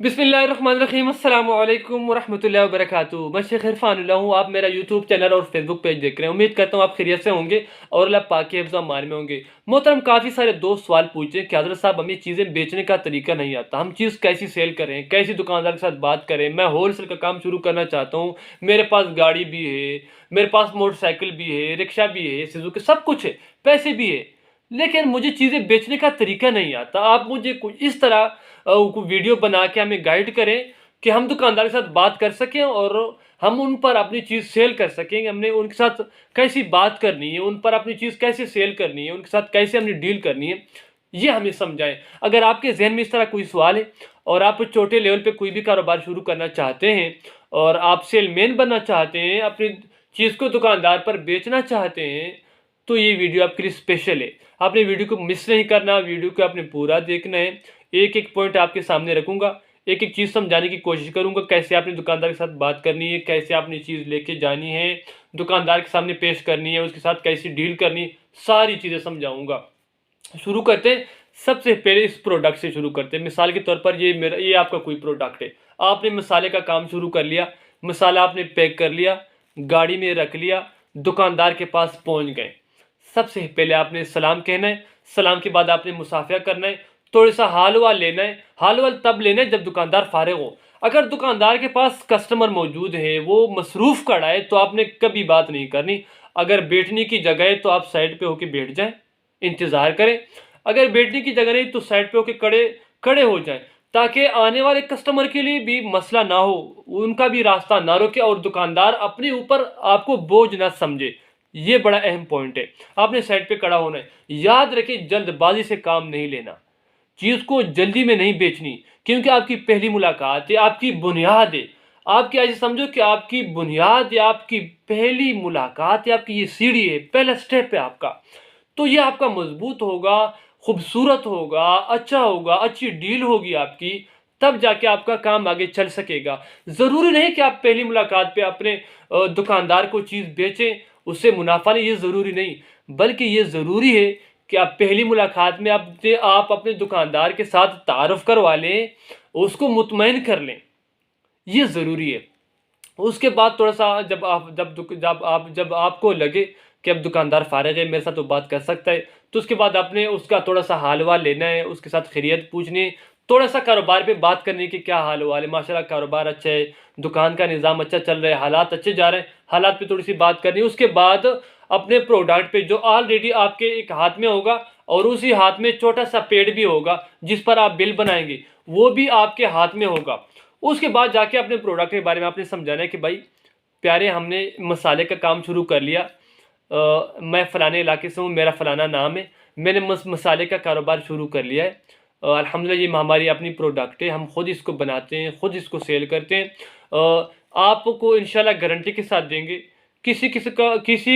बिस्मिल्लाहिर्रहमानिर्रहीम अस्सलामु अलैकुम वरहमतुल्लाहि वबरकातुहू। मैं शेख इरफानुल्लाह हूँ। आप मेरा यूट्यूब चैनल और फेसबुक पेज देख रहे हैं। उम्मीद करता हूँ आप खैरियत से होंगे और अल्लाह पाक के हिफ्ज़ व अमान में होंगे। मोहतरम, काफ़ी सारे दोस्त सवाल पूछे कि हज़रत साहब हमें चीज़ें बेचने का तरीका नहीं आता, हम चीज़ कैसी सेल करें, कैसी दुकानदार के साथ बात करें। मैं होलसेल का काम शुरू करना चाहता हूँ, मेरे पास गाड़ी भी है, मेरे पास मोटरसाइकिल भी है, रिक्शा भी है, सुजुकी सब कुछ है, पैसे भी है, लेकिन मुझे चीज़ें बेचने का तरीका नहीं आता। आप मुझे कुछ इस तरह वीडियो बना के हमें गाइड करें कि हम दुकानदार के साथ बात कर सकें और हम उन पर अपनी चीज़ सेल कर सकें। हमने उनके साथ कैसी बात करनी है, उन पर अपनी चीज़ कैसे सेल करनी है, उनके साथ कैसे हमने डील करनी है, ये हमें समझाएं। अगर आपके जहन में इस तरह कोई सवाल है और आप छोटे लेवल पे कोई भी कारोबार शुरू करना चाहते हैं और आप सेलमैन बनना चाहते हैं, अपनी चीज़ को दुकानदार पर बेचना चाहते हैं, तो ये वीडियो आपके लिए स्पेशल है। आपने वीडियो को मिस नहीं करना, वीडियो को आपने पूरा देखना है। एक एक पॉइंट आपके सामने रखूंगा, एक एक चीज़ समझाने की कोशिश करूंगा, कैसे आपने दुकानदार के साथ बात करनी है, कैसे आपने चीज़ लेके जानी है, दुकानदार के सामने पेश करनी है, उसके साथ कैसे डील करनी है, सारी चीज़ें समझाऊंगा। शुरू करते हैं। सबसे पहले इस प्रोडक्ट से शुरू करते हैं। मिसाल के तौर पर ये आपका कोई प्रोडक्ट है, आपने मसाले का काम शुरू कर लिया, मसाला आपने पैक कर लिया, गाड़ी में रख लिया, दुकानदार के पास पहुंच गए। सबसे पहले आपने सलाम कहना है, सलाम के बाद आपने मुसाफिया करना है, थोड़ा सा हाल वाल लेना है। हाल वाल तब लेना है जब दुकानदार फारिग हो। अगर दुकानदार के पास कस्टमर मौजूद है, वो मसरूफ़ खड़ा है, तो आपने कभी बात नहीं करनी। अगर बैठने की जगह है तो आप साइड पे होके बैठ जाएं, इंतज़ार करें। अगर बैठने की जगह नहीं तो साइड पे होके खड़े हो जाएं, ताकि आने वाले कस्टमर के लिए भी मसला ना हो, उनका भी रास्ता ना रोके और दुकानदार अपने ऊपर आपको बोझ ना समझे। ये बड़ा अहम पॉइंट है। आपने साइड पे खड़ा होना है। याद रखें, जल्दबाजी से काम नहीं लेना, चीज़ को जल्दी में नहीं बेचनी, क्योंकि आपकी पहली मुलाकात है, आपकी बुनियाद है। आपकी ऐसे समझो कि आपकी बुनियाद या आपकी पहली मुलाकात या आपकी ये सीढ़ी है, पहला स्टेप है आपका। तो ये आपका मजबूत होगा, खूबसूरत होगा, अच्छा होगा, अच्छी डील होगी आपकी, तब जाके आपका काम आगे चल सकेगा। ज़रूरी नहीं कि आप पहली मुलाकात पे अपने दुकानदार को चीज़ बेचें, उससे मुनाफा नहीं, ये ज़रूरी नहीं, बल्कि ये ज़रूरी है कि आप पहली मुलाकात में आप अपने दुकानदार के साथ तारुफ करवा लें, उसको मुतमईन कर लें, ये ज़रूरी है। उसके बाद थोड़ा सा जब आपको लगे कि अब दुकानदार फारिग है, मेरे साथ तो बात कर सकता है, तो उसके बाद आपने उसका थोड़ा सा हाल वाल लेना है, उसके साथ खैरियत पूछनी है, थोड़ा सा कारोबार पे बात करनी है कि क्या हाल वाल है, माशाल्लाह कारोबार अच्छा है, दुकान का निज़ाम अच्छा चल रहा है, हालात अच्छे जा रहे हैं, हालात पे थोड़ी सी बात करनी है। उसके बाद अपने प्रोडक्ट पे जो ऑलरेडी आपके एक हाथ में होगा और उसी हाथ में छोटा सा पेड़ भी होगा जिस पर आप बिल बनाएंगे, वो भी आपके हाथ में होगा। उसके बाद जाके अपने प्रोडक्ट के बारे में आपने समझाना है कि भाई प्यारे, हमने मसाले का काम शुरू कर लिया, मैं फ़लाने इलाके से हूँ, मेरा फ़लाना नाम है, मैंने मसाले का कारोबार शुरू कर लिया है। अल्हम्दुलिल्लाह ये हमारी अपनी प्रोडक्ट है, हम खुद इसको बनाते हैं, खुद इसको सेल करते हैं। आपको इंशाल्लाह गारंटी के साथ देंगे, किसी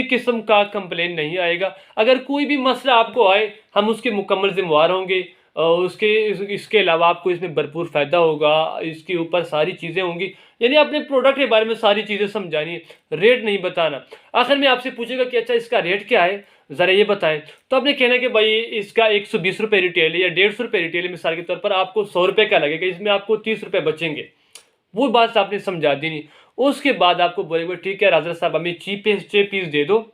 किस्म का कंप्लेन नहीं आएगा। अगर कोई भी मसला आपको आए, हम उसके मुकम्मल ज़िम्मेवार होंगे। इसके अलावा आपको इसमें भरपूर फ़ायदा होगा, इसके ऊपर सारी चीज़ें होंगी। यानी अपने प्रोडक्ट के बारे में सारी चीज़ें समझानी है, रेट नहीं बताना। आखिर में आपसे पूछेगा कि अच्छा इसका रेट क्या है, ज़रा ये बताएं, तो आपने कहना कि भाई इसका 120 रुपये रिटेल है या 150 रुपये रिटेल है। मिसाल के तौर पर आपको 100 रुपये का लगेगा, इसमें आपको 30 रुपये बचेंगे, वो बात आपने समझा दी नहीं। उसके बाद आपको बोलेंगे ठीक है हज़रत साहब, हमें चीपेस्ट पीस दे दो,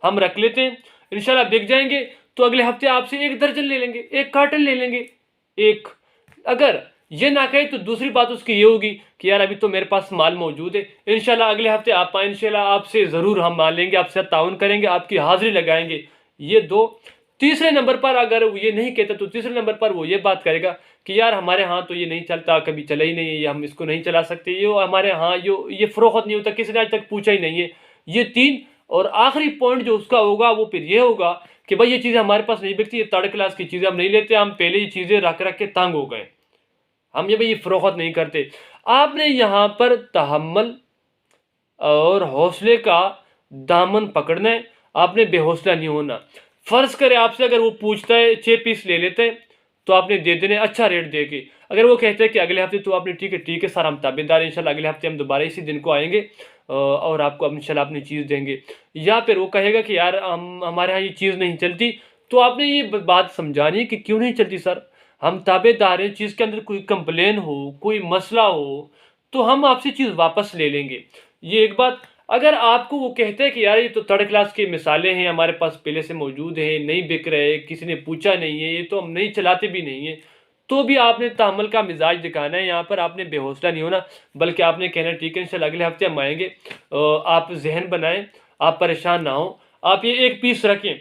हम रख लेते हैं, इंशाल्लाह बिक जाएंगे, तो अगले हफ्ते आपसे 1 दर्जन ले लेंगे, 1 कार्टन ले लेंगे। एक अगर ये ना कहे तो दूसरी बात उसकी ये होगी कि यार अभी तो मेरे पास माल मौजूद है, इंशाल्लाह अगले हफ्ते आप आए, इंशाल्लाह आपसे ज़रूर हम माल लेंगे, आपसे ताउन करेंगे, आपकी हाज़िरी लगाएंगे। ये 2। तीसरे नंबर पर अगर वो ये नहीं कहता तो तीसरे नंबर पर वो ये बात करेगा कि यार हमारे यहाँ तो ये नहीं चलता, कभी चला ही नहीं है, ये हम इसको नहीं चला सकते, ये हमारे यहाँ ये फ़रोख्त नहीं होता, किसी ने आज तक पूछा ही नहीं है। ये 3। और आखिरी पॉइंट जो उसका होगा वो फिर ये होगा कि भाई ये चीज़ें हमारे पास नहीं बिकती, ये थर्ड क्लास की चीज़ें हम नहीं लेते, हम पहले ये चीज़ें रख रख के तंग हो गए, हम ये भाई ये फ़रोख्त नहीं करते। आपने यहाँ पर तहम्मुल और हौसले का दामन पकड़ना है, आपने बेहौसला नहीं होना। फ़र्ज़ करें आपसे अगर वो पूछता है 6 पीस ले लेते हैं, तो आपने दे देने अच्छा रेट दे के। अगर वो कहते हैं कि अगले हफ्ते, तो आपने ठीक है सर, हम ताबेदार, इंशाल्लाह अगले हफ्ते हम दोबारा इसी दिन को आएंगे और आपको इंशाल्लाह अपनी चीज़ देंगे। या फिर वो कहेगा कि यार हमारे यहाँ ये चीज़ नहीं चलती, तो आपने ये बात समझानी है कि क्यों नहीं चलती सर, हम ताबेदार हैं, चीज़ के अंदर कोई कंप्लेन हो, कोई मसला हो, तो हम आपसे चीज़ वापस ले लेंगे। ये एक बात। अगर आपको वो कहते हैं कि यार ये तो थर्ड क्लास की मिसालें हैं, हमारे पास पहले से मौजूद हैं, नहीं बिक रहे, किसी ने पूछा नहीं है, ये तो हम नहीं चलाते भी नहीं हैं, तो भी आपने तहम्मुल का मिजाज दिखाना है। यहाँ पर आपने बेहौसला नहीं होना, बल्कि आपने कहना है ठीक है इंशाल्लाह अगले हफ्ते हम आएंगे। आप जहन बनाएं, आप परेशान ना हो, आप ये एक पीस रखें।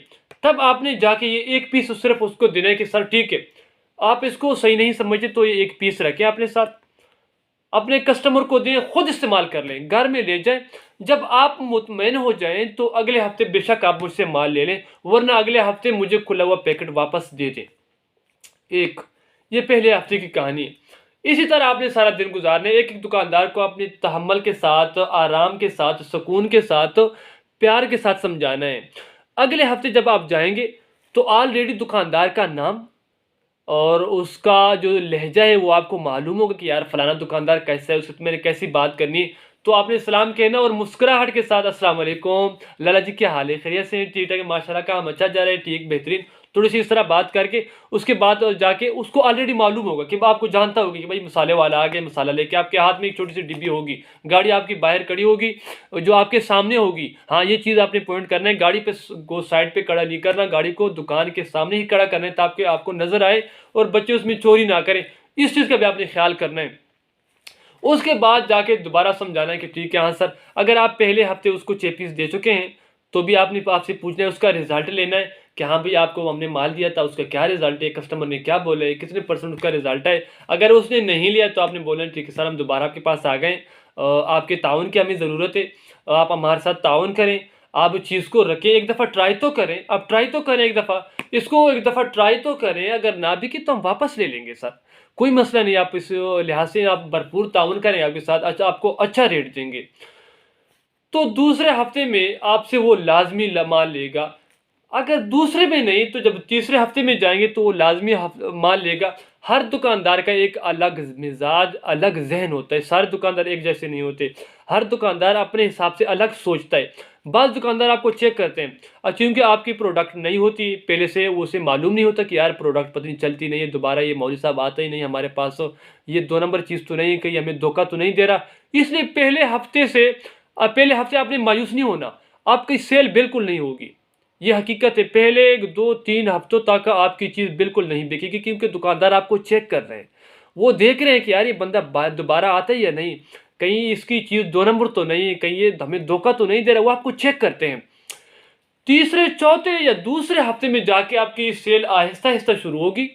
तब आपने जाके ये एक पीस सिर्फ उसको देना है कि सर ठीक है, आप इसको सही नहीं समझते तो ये एक पीस रखें अपने साथ, अपने कस्टमर को दें, खुद इस्तेमाल कर लें, घर में ले जाएं। जब आप मुतमईन हो जाएं तो अगले हफ्ते बेशक आप मुझसे माल ले लें, वरना अगले हफ्ते मुझे खुला हुआ पैकेट वापस दे दें। एक ये पहले हफ्ते की कहानी है। इसी तरह आपने सारा दिन गुजारना है। एक एक दुकानदार को अपने तहम्मुल के साथ, आराम के साथ, सुकून के साथ, प्यार के साथ समझाना है। अगले हफ्ते जब आप जाएंगे तो ऑलरेडी दुकानदार का नाम और उसका जो लहजा है वो आपको मालूम होगा कि यार फलाना दुकानदार कैसा है, उससे मैंने कैसी बात करनी है। तो आपने सलाम कहना और मुस्कुराहट के साथ अस्सलाम वालेकुम लाला जी, क्या हाल है, खैरियत से हैं, ठीक ठाक है, माशाल्लाह काम अच्छा जा रहा है, ठीक बेहतरीन, थोड़ी सी इस तरह बात करके उसके बाद जाके उसको ऑलरेडी मालूम होगा कि आपको जानता होगा कि भाई मसाले वाला आ गया, मसाला लेके आपके हाथ में एक छोटी सी डिब्बी होगी, गाड़ी आपकी बाहर खड़ी होगी जो आपके सामने होगी। हाँ, ये चीज़ आपने पॉइंट करना है, गाड़ी पे को साइड पे खड़ा नहीं करना, गाड़ी को दुकान के सामने ही खड़ा करना है ताकि आपको नजर आए और बच्चे उसमें चोरी ना करें। इस चीज़ का भी आपने ख्याल करना है। उसके बाद जाके दोबारा समझाना है कि ठीक है हाँ सर, अगर आप पहले हफ्ते उसको 6 पीस दे चुके हैं तो भी आपने आपसे पूछना है, उसका रिजल्ट लेना है कि हाँ भाई आपको हमने माल दिया था, उसका क्या रिजल्ट है, कस्टमर ने क्या बोला है, कितने परसेंट उसका रिजल्ट है। अगर उसने नहीं लिया तो आपने बोलना ठीक है सर, हम दोबारा आपके पास आ गए, आपके ताउन की हमें ज़रूरत है, आप हमारे साथ ताउन करें, आप चीज़ को रखें, एक दफ़ा ट्राई तो करें, आप ट्राई तो करें, एक दफ़ा इसको एक दफ़ा ट्राई तो करें, अगर ना बिकी तो हम वापस ले लेंगे सर, कोई मसला नहीं। आप इस लिहाज से आप भरपूर ताउन करें आपके साथ, अच्छा आपको अच्छा रेट देंगे। तो दूसरे हफ्ते में आपसे वो लाजमी माल लेगा। अगर दूसरे में नहीं तो जब तीसरे हफ्ते में जाएंगे तो वो लाजमी माल लेगा। हर दुकानदार का एक अलग मिजाज, अलग जहन होता है, सारे दुकानदार एक जैसे नहीं होते, हर दुकानदार अपने हिसाब से अलग सोचता है। बाज़ दुकानदार आपको चेक करते हैं, क्योंकि आपकी प्रोडक्ट नहीं होती पहले से, वो उसे मालूम नहीं होता कि यार प्रोडक्ट पता नहीं चलती नहीं है, दोबारा ये मौलवी साहब आता ही नहीं हमारे पास, ये 2 नंबर चीज़ तो नहीं, कहीं हमें धोखा तो नहीं दे रहा। इसलिए पहले हफ्ते आपने मायूस नहीं होना, आपकी सेल बिल्कुल नहीं होगी, ये हकीकत है। पहले 2-3 हफ्तों तक आपकी चीज़ बिल्कुल नहीं बिकेगी, क्योंकि दुकानदार आपको चेक कर रहे हैं, वो देख रहे हैं कि यार ये बंदा दोबारा आता है या नहीं, कहीं इसकी चीज़ 2 नंबर तो नहीं, कहीं ये हमें धोखा तो नहीं दे रहा, वो आपको चेक करते हैं। तीसरे चौथे या दूसरे हफ्ते में जाके आपकी सेल आहिस्ता आहिस्ता शुरू होगी।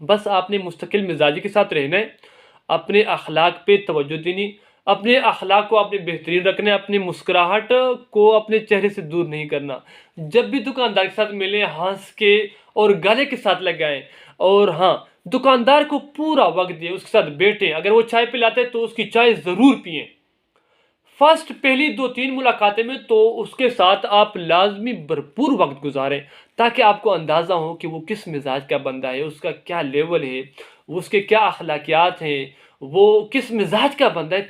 बस आपने मुस्तकिल मिजाजी के साथ रहना है, अपने अखलाक पे तवज्जो देनी, अपने अखलाक को आपने बेहतरीन रखना है, अपनी मुस्कुराहट को अपने चेहरे से दूर नहीं करना। जब भी दुकानदार के साथ मिलें हंस के और गले के साथ लगाएं, और हाँ, दुकानदार को पूरा वक्त दें, उसके साथ बैठें, अगर वो चाय पिलाते हैं तो उसकी चाय ज़रूर पिएं। फर्स्ट पहली 2-3 मुलाकातें में तो उसके साथ आप लाजमी भरपूर वक्त गुजारें, ताकि आपको अंदाज़ा हो कि वो किस मिजाज का बंदा है, उसका क्या लेवल है, उसके क्या अखलाकियात हैं, वो किस मिजाज का बंदा है,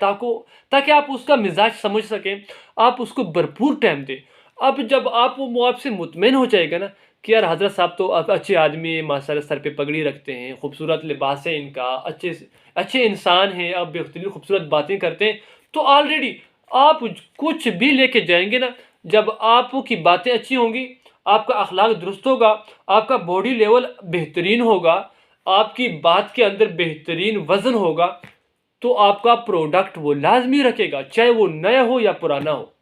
ताकि आप उसका मिजाज समझ सकें, आप उसको भरपूर टाइम दें। अब जब आप वो आपसे मुतमईन हो जाएगा ना कि यार हज़रत साहब तो अच्छे आदमी हैं, माशाल्लाह सर पे पगड़ी रखते हैं, खूबसूरत लिबास है इनका, अच्छे अच्छे इंसान हैं, अब बेहतरीन खूबसूरत बातें करते हैं, तो ऑलरेडी आप कुछ भी लेके जाएंगे ना, जब आपकी बातें अच्छी होंगी, आपका अखलाक दुरुस्त होगा, आपका बॉडी लेवल बेहतरीन होगा, आपकी बात के अंदर बेहतरीन वज़न होगा, तो आपका प्रोडक्ट वो लाजमी रखेगा, चाहे वो नया हो या पुराना हो।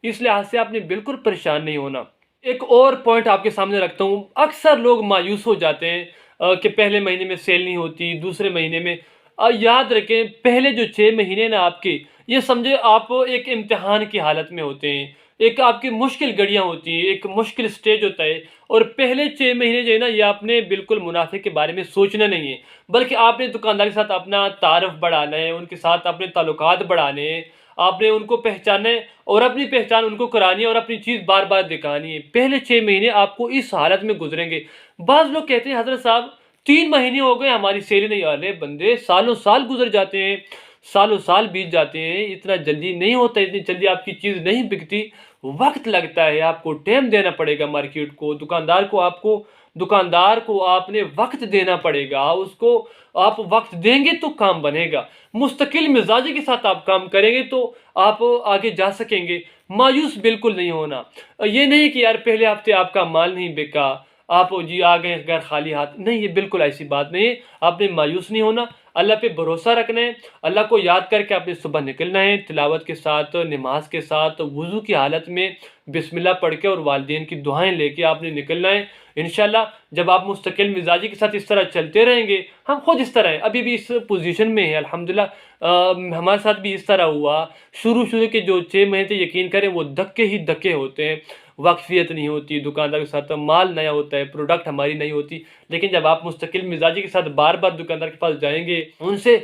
इस लिहाज से आपने बिल्कुल परेशान नहीं होना। एक और पॉइंट आपके सामने रखता हूँ, अक्सर लोग मायूस हो जाते हैं कि पहले महीने में सेल नहीं होती, दूसरे महीने में। याद रखें, पहले जो 6 महीने ना आपके, ये समझे आप एक इम्तिहान की हालत में होते हैं, एक आपकी मुश्किल घड़ियाँ होती हैं, एक मुश्किल स्टेज होता है, और पहले 6 महीने जो है ना, ये आपने बिल्कुल मुनाफे के बारे में सोचना नहीं है, बल्कि आपने दुकानदार के साथ अपना तारफ़ बढ़ाना है, उनके साथ अपने ताल्लुकात बढ़ाने हैं, आपने उनको पहचाना है और अपनी पहचान उनको करानी है और अपनी चीज़ बार बार दिखानी है। पहले 6 महीने आपको इस हालत में गुजरेंगे। बाज़ लोग कहते हैं हज़रत साहब 3 महीने हो गए हमारी सेल नहीं आ रही, बंदे सालों साल गुजर जाते हैं, सालों साल बीत जाते हैं, इतना जल्दी नहीं होता, इतनी जल्दी आपकी चीज़ नहीं बिकती, वक्त लगता है, आपको टाइम देना पड़ेगा मार्केट को, दुकानदार को आपको दुकानदार को आपने वक्त देना पड़ेगा, उसको आप वक्त देंगे तो काम बनेगा। मुस्तकिल मिजाजी के साथ आप काम करेंगे तो आप आगे जा सकेंगे। मायूस बिल्कुल नहीं होना। ये नहीं कि यार पहले हफ्ते आपका माल नहीं बिका, आप जी आ गए घर खाली हाथ, नहीं, ये बिल्कुल ऐसी बात नहीं है। आपने मायूस नहीं होना, अल्लाह पे भरोसा रखना है, अल्लाह को याद करके आपने सुबह निकलना है, तिलावत के साथ, नमाज के साथ, वुज़ू की हालत में बिस्मिल्लाह पढ़ के और वालिदैन की दुआएं लेके आपने निकलना है। इंशाल्लाह जब आप मुस्तकिल मिजाजी के साथ इस तरह चलते रहेंगे, हम खुद इस तरह हैं, अभी भी इस पोजीशन में है अल्हम्दुलिल्लाह। हमारे साथ भी इस तरह हुआ। शुरू के जो 6 महीने थे, यकीन करें वो धक्के ही धक्के होते हैं, वाकफियत नहीं होती, दुकानदार के साथ माल नया होता है, प्रोडक्ट हमारी नहीं होती। लेकिन जब आप मुस्तकिल मिजाजी के साथ बार बार दुकानदार के पास जाएंगे, उनसे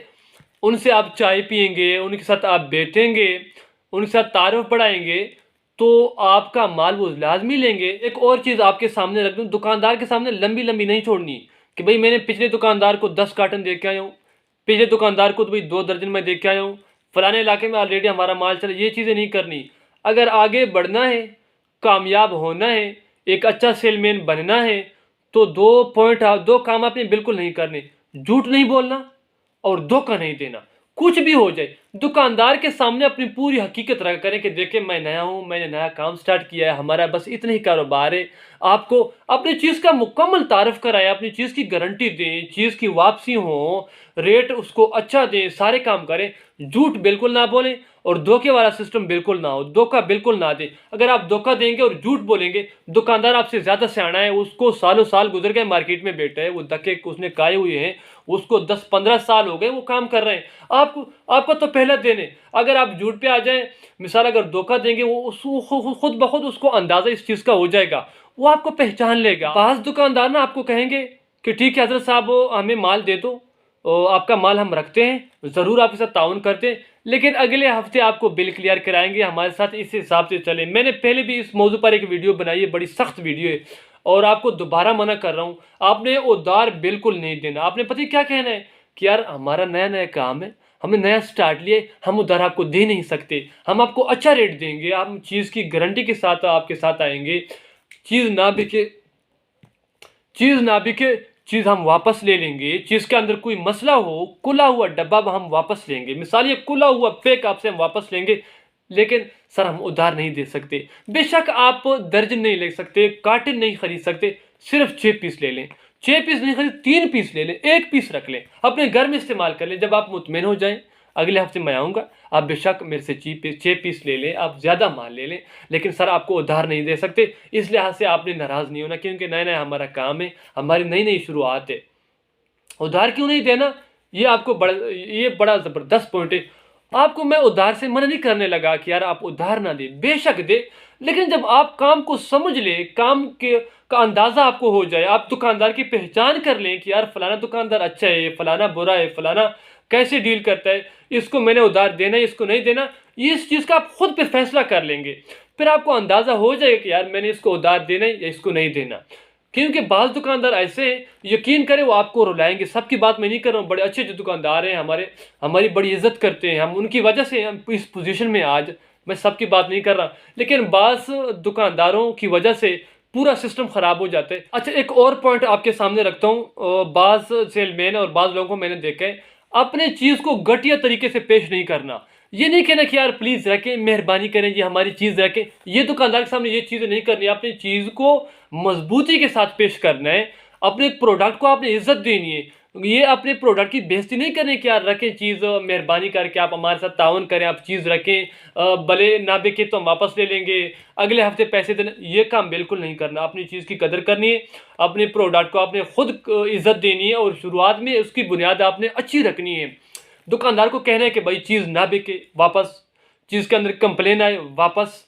उनसे आप चाय पियेंगे, उनके साथ आप बैठेंगे, उनके साथ तारुफ बढ़ाएंगे, तो आपका माल वो लाजमी लेंगे। एक और चीज़ आपके सामने रख दूँ, दुकानदार के सामने लंबी लंबी नहीं छोड़नी कि भाई मैंने पिछले दुकानदार को 10 कार्टन दे के आया हूँ, पिछले दुकानदार को तो भाई 2 दर्जन में दे के आया हूँ, फलाने इलाके में ऑलरेडी हमारा माल चला। ये चीज़ें नहीं करनी। अगर आगे बढ़ना है, कामयाब होना है, एक अच्छा सेलमैन बनना है, तो 2 काम आपने बिल्कुल नहीं करने। झूठ नहीं बोलना और धोखा नहीं देना। कुछ भी हो जाए, दुकानदार के सामने अपनी पूरी हकीकत रखा करें कि देखिए मैं नया हूँ, मैंने नया काम स्टार्ट किया है, हमारा बस इतना ही कारोबार है। आपको अपनी चीज़ का मुकम्मल तारफ़ कराएं, अपनी चीज़ की गारंटी दें, चीज़ की वापसी हो, रेट उसको अच्छा दें, सारे काम करें। झूठ बिल्कुल ना बोलें और धोखे वाला सिस्टम बिल्कुल ना हो, धोखा बिल्कुल ना दें। अगर आप धोखा देंगे और झूठ बोलेंगे, दुकानदार आपसे ज़्यादा सियाना है, उसको सालों साल गुजर गए मार्केट में बैठा है, वो धक्के उसने खाए हुए हैं, उसको 10-15 साल हो गए वो काम कर रहे हैं। आपको तो पहले देने। अगर आप झूठ पे आ जाएं, मिसाल अगर धोखा देंगे, वो खुद ब खुद उसको अंदाज़ा इस चीज़ का हो जाएगा, वो आपको पहचान लेगा। बाज़ दुकानदार ना आपको कहेंगे कि ठीक है हज़रत साहब हमें माल दे दो, आपका माल हम रखते हैं, ज़रूर आपके साथ ताउन करते हैं, लेकिन अगले हफ्ते आपको बिल क्लियर कराएंगे, हमारे साथ इस हिसाब से चले। मैंने पहले भी इस मौजू पर एक वीडियो बनाई है, बड़ी सख्त वीडियो है, और आपको दोबारा मना कर रहा हूँ, आपने उधार बिल्कुल नहीं देना। आपने पता है क्या कहना है कि यार हमारा नया नया काम है, हमने नया स्टार्ट लिया, हम उधार आपको दे नहीं सकते, हम आपको अच्छा रेट देंगे, हम चीज़ की गारंटी के साथ आपके साथ आएंगे, चीज़ ना बिके चीज़ ना बिके चीज़ हम वापस ले लेंगे, चीज़ के अंदर कोई मसला हो, खुला हुआ डब्बा हम वापस लेंगे। मिसाल ये खुला हुआ फेक आपसे हम वापस लेंगे, लेकिन सर हम उधार नहीं दे सकते। बेशक आप दर्जन नहीं ले सकते, कार्टन नहीं खरीद सकते, सिर्फ 6 पीस ले लें। 6 पीस नहीं खरीद, 3 पीस ले लें, 1 पीस रख लें, अपने घर में इस्तेमाल कर लें। जब आप मुतमईन हो जाएं, अगले हफ्ते मैं आऊँगा, आप बेशक मेरे से 6 पीस ले लें, आप ज़्यादा माल ले लें, लेकिन सर आपको उधार नहीं दे सकते। इस लिहाज से आपने नाराज़ नहीं होना, क्योंकि नया नया हमारा काम है, हमारी नई नई शुरुआत है। उधार क्यों नहीं देना, ये बड़ा ज़बरदस्त पॉइंट है। आपको मैं उधार से मना नहीं करने लगा कि यार आप उधार ना दे, बेशक दे, लेकिन जब आप काम को समझ ले, काम के का अंदाज़ा आपको हो जाए, आप दुकानदार की पहचान कर लें कि यार फलाना दुकानदार अच्छा है, फलाना बुरा है, फलाना कैसे डील करता है, इसको मैंने उधार देना है, इसको नहीं देना, इस चीज़ का आप खुद पे फैसला कर लेंगे। फिर आपको अंदाज़ा हो जाएगा कि यार मैंने इसको उधार देना है या इसको नहीं देना। क्योंकि बाज़ दुकानदार ऐसे हैं, यकीन करें वो आपको रुलाएंगे। सबकी बात मैं नहीं कर रहा हूँ, बड़े अच्छे जो दुकानदार हैं हमारी बड़ी इज्जत करते हैं, हम उनकी वजह से हम इस पोजीशन में आज, मैं सबकी बात नहीं कर रहा, लेकिन बाज़ दुकानदारों की वजह से पूरा सिस्टम ख़राब हो जाता है। अच्छा, एक और पॉइंट आपके सामने रखता हूँ। बाज़ सेलमैन और बाज़ लोगों को मैंने देखा है, अपने चीज़ को घटिया तरीके से पेश नहीं करना। ये नहीं कहना कि यार प्लीज़ रखें, मेहरबानी करें, ये हमारी चीज़ रखें। ये दुकानदार के सामने ये चीज़ें नहीं करनी। अपनी चीज़ को मजबूती के साथ पेश करना है, अपने प्रोडक्ट को आपने इज्जत देनी है। ये अपने प्रोडक्ट की बेइज्जती नहीं करनी कि यार रखें चीज़, मेहरबानी करके आप हमारे साथ ताउन करें, आप चीज़ रखें, भले ना बिके तो हम वापस ले लेंगे, अगले हफ्ते पैसे देना। ये काम बिल्कुल नहीं करना। अपनी चीज़ की कदर करनी है, अपने प्रोडक्ट को आपने खुद इज्जत देनी है, और शुरुआत में उसकी बुनियाद आपने अच्छी रखनी है। दुकानदार को कहना है कि भाई चीज़ ना बिके वापस, चीज़ के अंदर कंप्लेन आए वापस,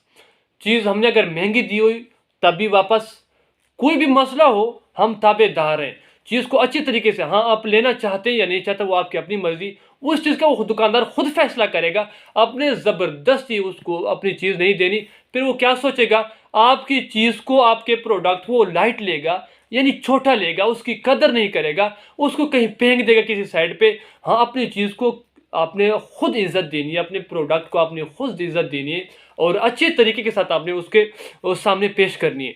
चीज़ हमने अगर महंगी दी हुई तब भी वापस, कोई भी मसला हो हम ताबेदार हैं। चीज़ को अच्छी तरीके से, हाँ आप लेना चाहते हैं या नहीं चाहते वो आपकी अपनी मर्जी, उस चीज़ का वो दुकानदार खुद फैसला करेगा। अपने ज़बरदस्ती उसको अपनी चीज़ नहीं देनी। फिर वो क्या सोचेगा, आपकी चीज़ को, आपके प्रोडक्ट को लाइट लेगा, यानी छोटा लेगा, उसकी कदर नहीं करेगा, उसको कहीं फेंक देगा किसी साइड पे। हाँ, अपनी चीज़ को आपने खुद इज़्ज़त देनी है, अपने प्रोडक्ट को आपने खुद इज़्ज़त देनी है, और अच्छे तरीके के साथ आपने उसके सामने पेश करनी है।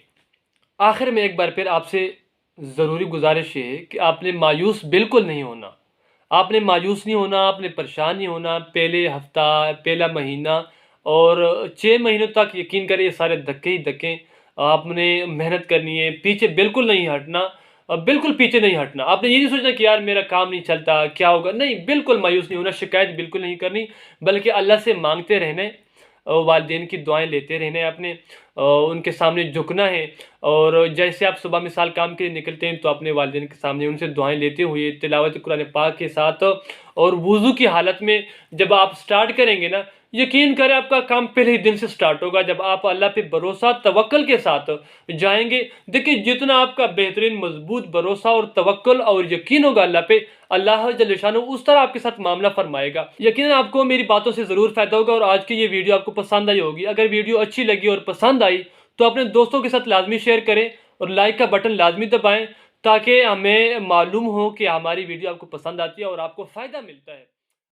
आखिर में एक बार फिर आपसे ज़रूरी गुज़ारिश ये है कि आपने मायूस बिल्कुल नहीं होना। आपने मायूस नहीं होना, आपने परेशान नहीं होना। पहले हफ़्ता, पहला महीना और 6 महीनों तक यकीन करें ये सारे धक्के ही धक्के। आपने मेहनत करनी है, पीछे बिल्कुल नहीं हटना। बिल्कुल पीछे नहीं हटना। आपने ये नहीं सोचना कि यार मेरा काम नहीं चलता, क्या होगा? नहीं, बिल्कुल मायूस नहीं होना, शिकायत बिल्कुल नहीं करनी, बल्कि अल्लाह से माँगते रहना है। वालिदैन की दुआएँ लेते रहना है आपने। उनके सामने झुकना है। और जैसे आप सुबह मिसाल काम के लिए निकलते हैं तो अपने वालिदैन के सामने उनसे दुआएँ लेते हुए तिलावत कुरान पाक के साथ और वुज़ू की हालत में जब आप स्टार्ट करेंगे ना, यकीन करें आपका काम पहले ही दिन से स्टार्ट होगा। जब आप अल्लाह पे भरोसा तवक्कुल के साथ जाएँगे, देखिए जितना आपका बेहतरीन मज़बूत भरोसा और तवक्कुल और यकीन होगा अल्लाह पे, अल्लाह जल्ल शानहू उस तरह आपके साथ मामला फ़रमाएगा। यकीनन आपको मेरी बातों से ज़रूर फ़ायदा होगा और आज की ये वीडियो आपको पसंद आई होगी। अगर वीडियो अच्छी लगी और पसंद आई तो अपने दोस्तों के साथ लाज़मी शेयर करें और लाइक का बटन लाज़मी दबाएँ, ताकि हमें मालूम हो कि हमारी वीडियो आपको पसंद आती है और आपको फ़ायदा मिलता है।